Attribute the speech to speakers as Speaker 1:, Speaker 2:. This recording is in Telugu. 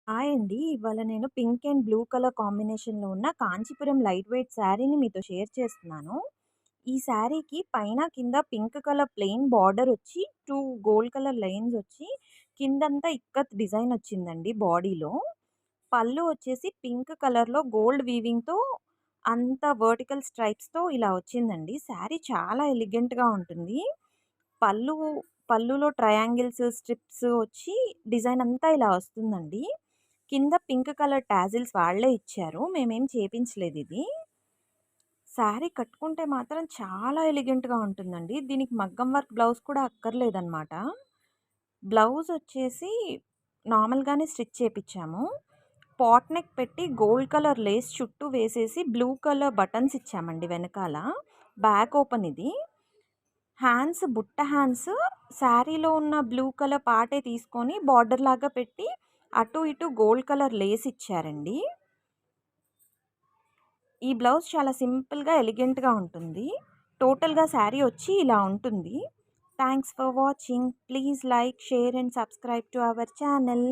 Speaker 1: హాయ్ అండి. ఇవాళ నేను పింక్ అండ్ బ్లూ కలర్ కాంబినేషన్‌లో ఉన్న కాంచీపురం లైట్ వెయిట్ శారీని మీతో షేర్ చేస్తున్నాను. ఈ శారీకి పైన, కింద పింక్ కలర్ ప్లెయిన్ బార్డర్ వచ్చి 2 గోల్డ్ కలర్ లైన్స్ వచ్చి కిందంతా ఇక్కత్ డిజైన్ వచ్చిందండి బాడీలో. పళ్ళు వచ్చేసి పింక్ కలర్‌లో గోల్డ్ వీవింగ్‌తో అంతా వర్టికల్ స్ట్రైప్స్‌తో ఇలా వచ్చిందండి. శారీ చాలా ఎలిగెంట్‌గా ఉంటుంది. పళ్ళు పళ్ళులో ట్రయాంగిల్స్, స్ట్రిప్స్ వచ్చి డిజైన్ అంతా ఇలా వస్తుందండి. కింద పింక్ కలర్ టాజిల్స్ వాళ్ళే ఇచ్చారు. మేమేం చేపించలేదిది. శారీ కట్టుకుంటే మాత్రం చాలా ఎలిగెంట్‌గా ఉంటుందండి. దీనికి మగ్గం వర్క్ బ్లౌజ్ కూడా అక్కర్లేదనమాట. బ్లౌజ్ వచ్చేసి నార్మల్‌గానే స్టిచ్ చేపిచ్చాము. పాట్ నెక్ పెట్టి గోల్డ్ కలర్ లేస్ చుట్టూ వేసేసి బ్లూ కలర్ బటన్స్ ఇచ్చామండి వెనకాల. బ్యాక్ ఓపెన్ ఇది. హ్యాండ్స్ బుట్ట హ్యాండ్స్ శారీలో ఉన్న బ్లూ కలర్ పార్టే తీసుకొని బార్డర్ లాగా పెట్టి అటు ఇటు గోల్డ్ కలర్ లేస్ ఇచ్చారండి. ఈ బ్లౌజ్ చాలా సింపుల్‌గా, ఎలిగెంట్‌గా ఉంటుంది. టోటల్‌గా శారీ వచ్చి ఇలా ఉంటుంది. Thanks for watching. Please like, share and subscribe to our channel.